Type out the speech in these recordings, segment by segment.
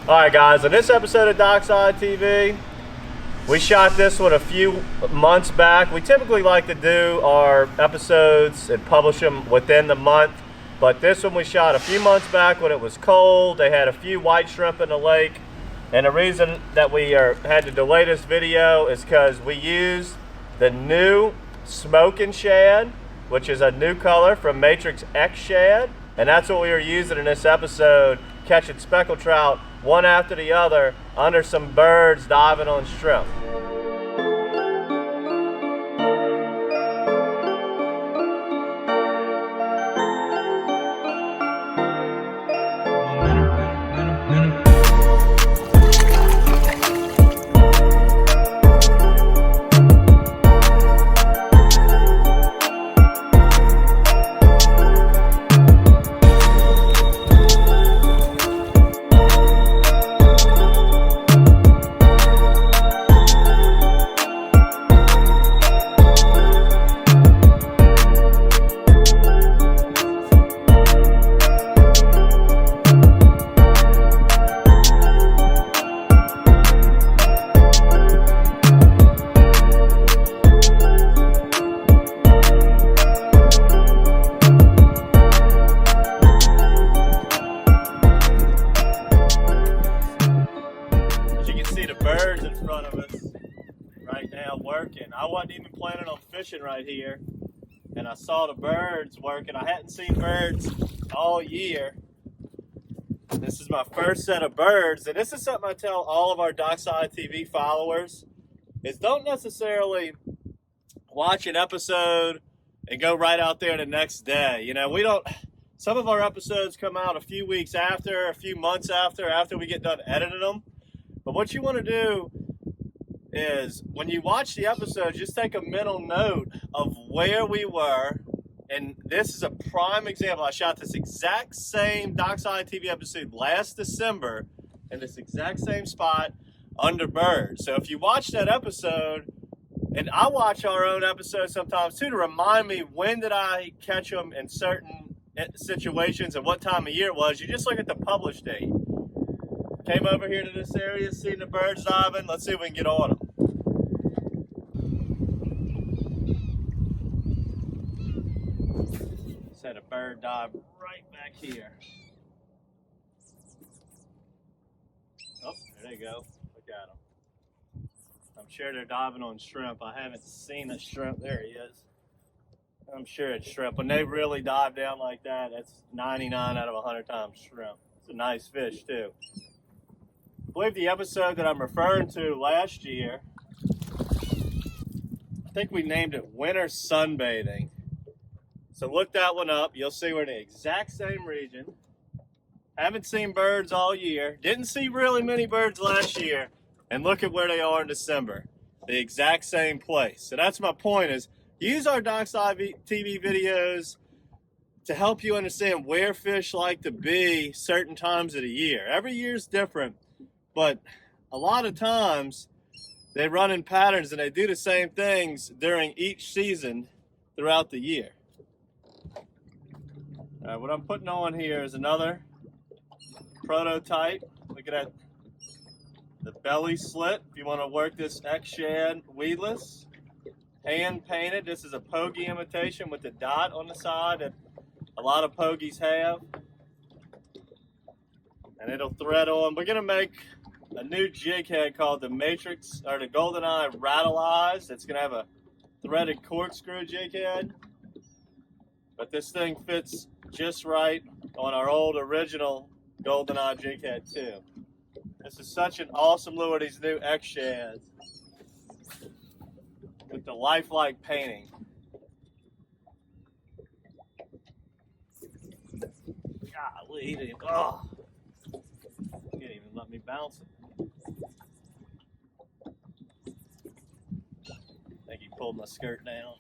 Alright guys, in this episode of DockSide TV, we shot this one a few months back. We typically like to do our episodes and publish them within the month, but this one we shot a few months back when it was cold. They had a few white shrimp in the lake, and the reason that we had to delay this video is because we used the new smoking shad, which is a new color from Matrix X Shad, and that's what we were using in this episode, catching speckled trout one after the other under some birds diving on shrimp. I wasn't even planning on fishing right here, and I saw the birds working. I hadn't seen birds all year. This is my first set of birds, and this is something I tell all of our DockSide TV followers, is don't necessarily watch an episode and go right out there the next day. You know, some of our episodes come out a few weeks after, a few months after we get done editing them. But what you want to do is when you watch the episode, just take a mental note of where we were. And this is a prime example. I shot this exact same DockSide TV episode last December in this exact same spot under birds. So if you watch that episode, and I watch our own episodes sometimes too to remind me when did I catch them in certain situations and what time of year it was, you just look at the published date. Came over here to this area, seen the birds diving. Let's see if we can get on them. Just had a bird dive right back here. Oh, there they go. Look at them. I'm sure they're diving on shrimp. I haven't seen a shrimp. There he is. I'm sure it's shrimp. When they really dive down like that, that's 99 out of 100 times shrimp. It's a nice fish too. I believe the episode that I'm referring to last year, I think we named it Winter Sunbathing. So look that one up. You'll see we're in the exact same region. Haven't seen birds all year. Didn't see really many birds last year. And look at where they are in December. The exact same place. So that's my point, is use our DockSide TV videos to help you understand where fish like to be certain times of the year. Every year is different. But a lot of times they run in patterns and they do the same things during each season throughout the year. All right, what I'm putting on here is another prototype. Look at that, the belly slit. If you want to work this X Shad weedless, hand painted. This is a pogie imitation with the dot on the side that a lot of pogies have. And it'll thread on. We're gonna make a new jig head called the Matrix, or the Golden Eye Rattle Eyes. It's gonna have a threaded corkscrew jig head, but this thing fits just right on our old original Golden Eye jig head too. This is such an awesome lure, these new X Shads with the lifelike painting. Golly, oh, can't even let me bounce it. I think he pulled my skirt down.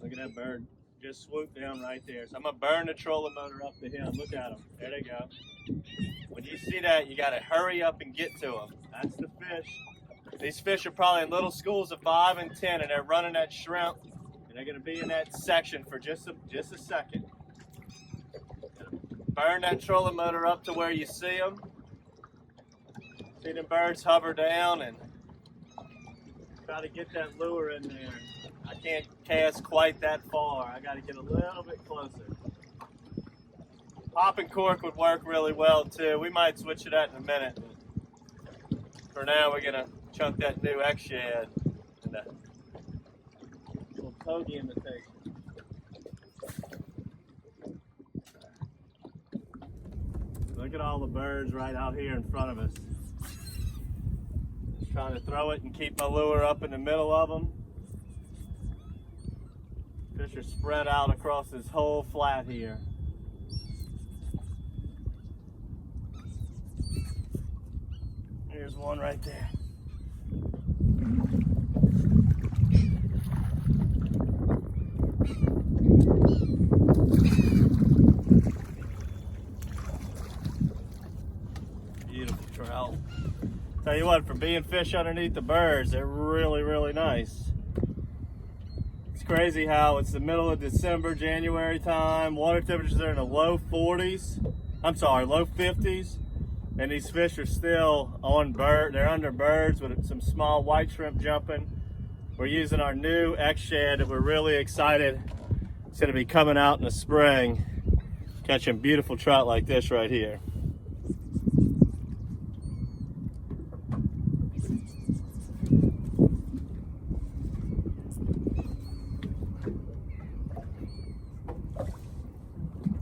Look at that bird. Just swooped down right there. So I'm going to burn the trolling motor up to him. Look at him. There they go. When you see that, you got to hurry up and get to them. That's the fish. These fish are probably in little schools of 5 and 10, and they're running that shrimp. And they're going to be in that section for just a second. Burn that trolling motor up to where you see them. See them birds hover down and try to get that lure in there. I can't cast quite that far. I got to get a little bit closer. Popping cork would work really well too. We might switch to that in a minute. But for now, we're gonna chunk that new X-Shad in a little pokey imitation. Look at all the birds right out here in front of us. Just trying to throw it and keep my lure up in the middle of them. Fish are spread out across this whole flat here. Here's one right there. Beautiful trout. Tell you what, for being fish underneath the birds, they're really, really nice. It's crazy how it's the middle of December, January time. Water temperatures are in the low 40s. I'm sorry, low 50s. And these fish are still on bird. They're under birds with some small white shrimp jumping. We're using our new X-Shad that we're really excited. It's gonna be coming out in the spring, catching beautiful trout like this right here.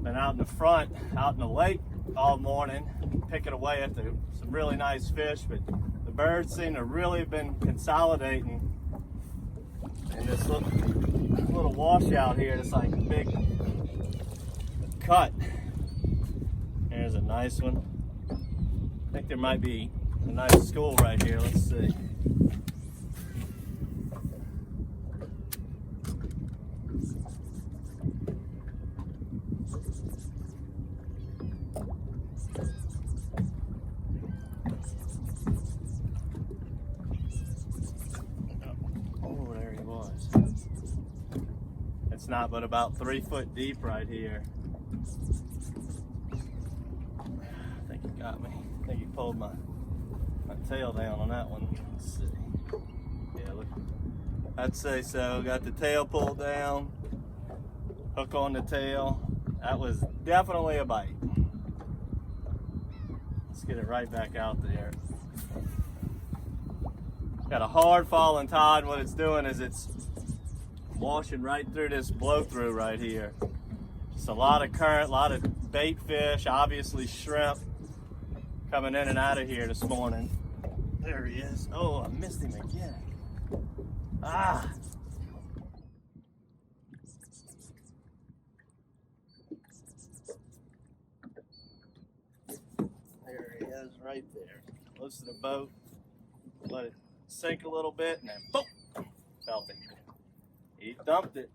Been out in the front, out in the lake all morning, picking away at some really nice fish, but the birds seem to really have been consolidating in this little washout here. It's like a big cut. There's a nice one. I think there might be a nice school right here. Let's see. It's not but about 3 foot deep right here. I think he got me. I think he pulled my tail down on that one. Let's see. Yeah, look. I'd say so. Got the tail pulled down. Hook on the tail. That was definitely a bite. Let's get it right back out there. Got a hard falling tide. What it's doing is it's washing right through this blow through right here. Just a lot of current, a lot of bait fish, obviously shrimp coming in and out of here this morning. There he is. Oh, I missed him again. Ah. There he is right there. Close to the boat. Let it sink a little bit and then boom, felt it. He dumped it.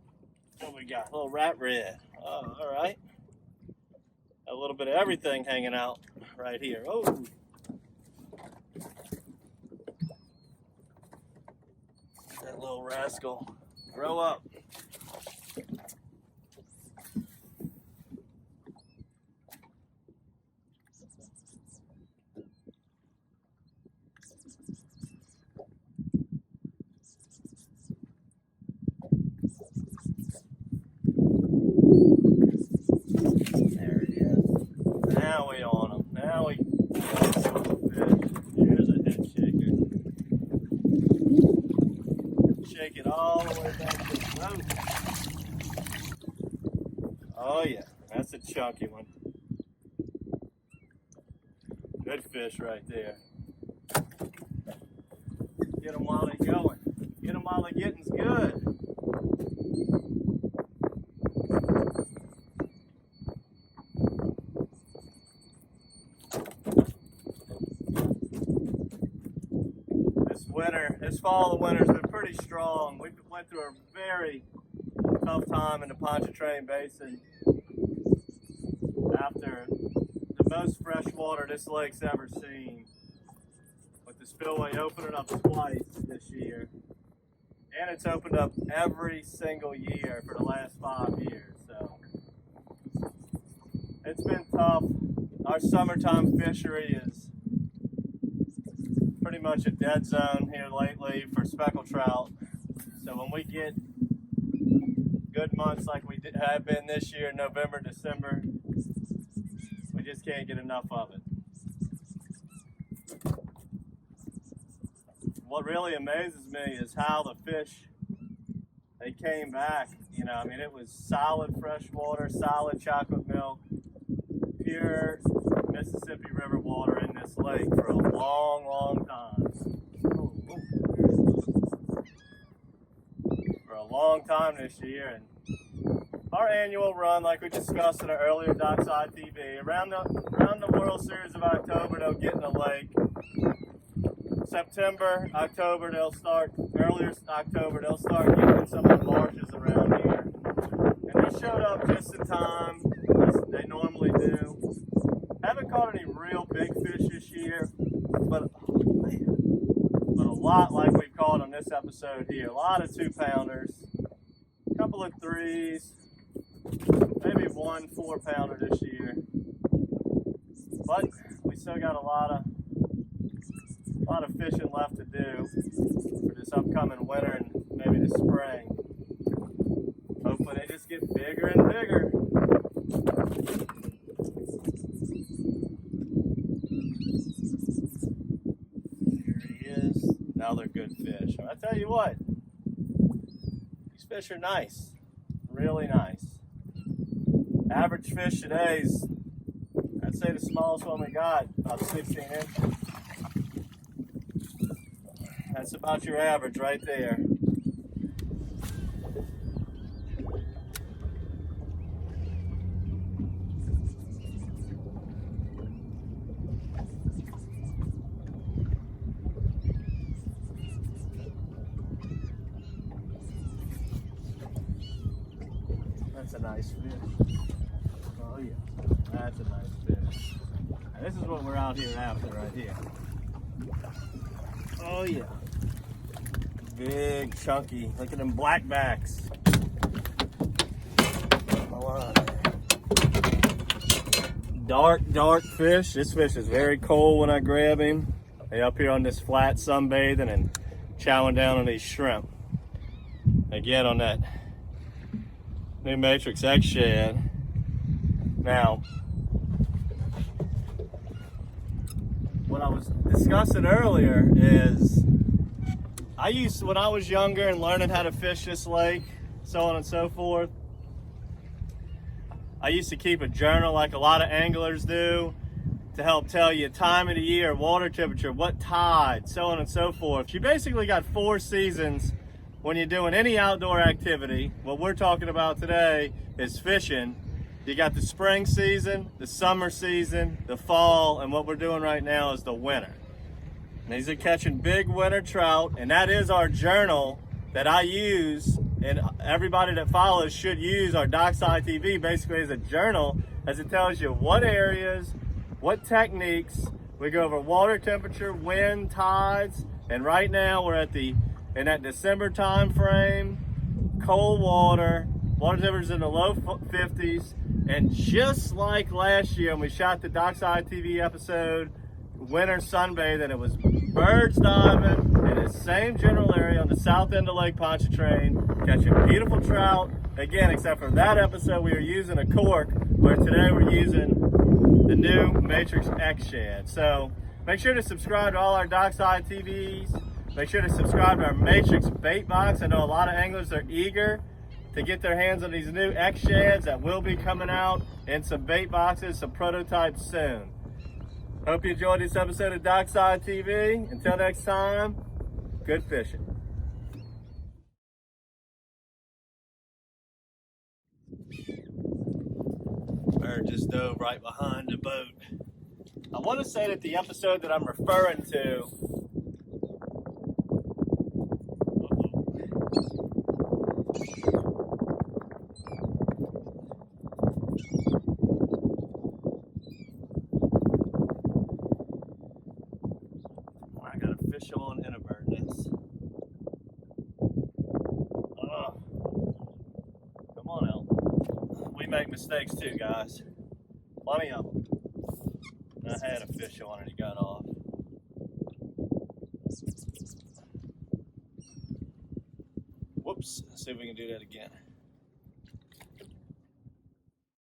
What we got? A little rat red. Oh, all right. A little bit of everything hanging out right here. Oh. That little rascal. Grow up. There he is. Now we on him. Now we here's a head shaker. Shake it all the way back to the boat. Oh yeah, that's a chunky one. Good fish right there. Get them while they're going. Get them while the getting's good. This fall, the winter's been pretty strong. We went through a very tough time in the Pontchartrain Basin after the most fresh water this lake's ever seen, with the spillway opening up twice this year. And it's opened up every single year for the last 5 years. So It's been tough. Our summertime fishery is pretty much a dead zone here lately for speckled trout. So when we get good months like we have been this year, November, December, we just can't get enough of it. What really amazes me is how the fish, they came back. You know, I mean, it was solid fresh water, solid chocolate milk, pure Mississippi River water in this lake for a long, long time. For a long time this year. And our annual run, like we discussed in our earlier DockSide TV, around the World Series of October, they'll get in the lake. September, October, earlier October, they'll start getting some of the marshes around here. And they showed up just in time, as they normally do. Haven't caught any real big fish this year, but a lot like we've caught on this episode here. A lot of 2-pounders, a couple of 3s, maybe 1 4-pounder this year. But we still got a lot of fishing left to do for this upcoming winter and maybe the spring. Hopefully they just get bigger and bigger. Here he is. Now they're good fish. I tell you what, these fish are nice, really nice. Average fish today is, I'd say the smallest one we got, about 16 inches. That's about your average right there. That's a nice fish. Oh yeah, that's a nice fish. Now, this is what we're out here after right here. Oh yeah. Big, chunky. Look at them blackbacks. Dark fish. This fish is very cold when I grab him. They up here on this flat sunbathing and chowing down on these shrimp. Again on that new Matrix X Shad. Now, what I was discussing earlier is when I was younger and learning how to fish this lake, so on and so forth, I used to keep a journal like a lot of anglers do to help tell you time of the year, water temperature, what tide, so on and so forth. You basically got 4 seasons when you're doing any outdoor activity. What we're talking about today is fishing. You got the spring season, the summer season, the fall, and what we're doing right now is the winter. And these are catching big winter trout, and that is our journal that I use, and everybody that follows should use our DockSide TV basically as a journal, as it tells you what areas, what techniques. We go over water temperature, wind, tides, and right now we're in that December time frame, cold water temperatures in the low 50s, and just like last year when we shot the DockSide TV episode, winter sunbathing, it was birds diving in the same general area on the south end of Lake Pontchartrain, catching beautiful trout. Again, except for that episode, we were using a cork, where today we're using the new Matrix X Shad. So make sure to subscribe to all our DockSide TVs. Make sure to subscribe to our Matrix bait box. I know a lot of anglers are eager to get their hands on these new X Shads that will be coming out in some bait boxes, some prototypes soon. Hope you enjoyed this episode of DockSide TV. Until next time, good fishing. Bird just dove right behind the boat. I want to say that the episode that I'm referring to, I got a fish on in a bird nest. Come on, El. We make mistakes too, guys. Plenty of them. I had a fish on and he got off. Whoops. Let's see if we can do that again.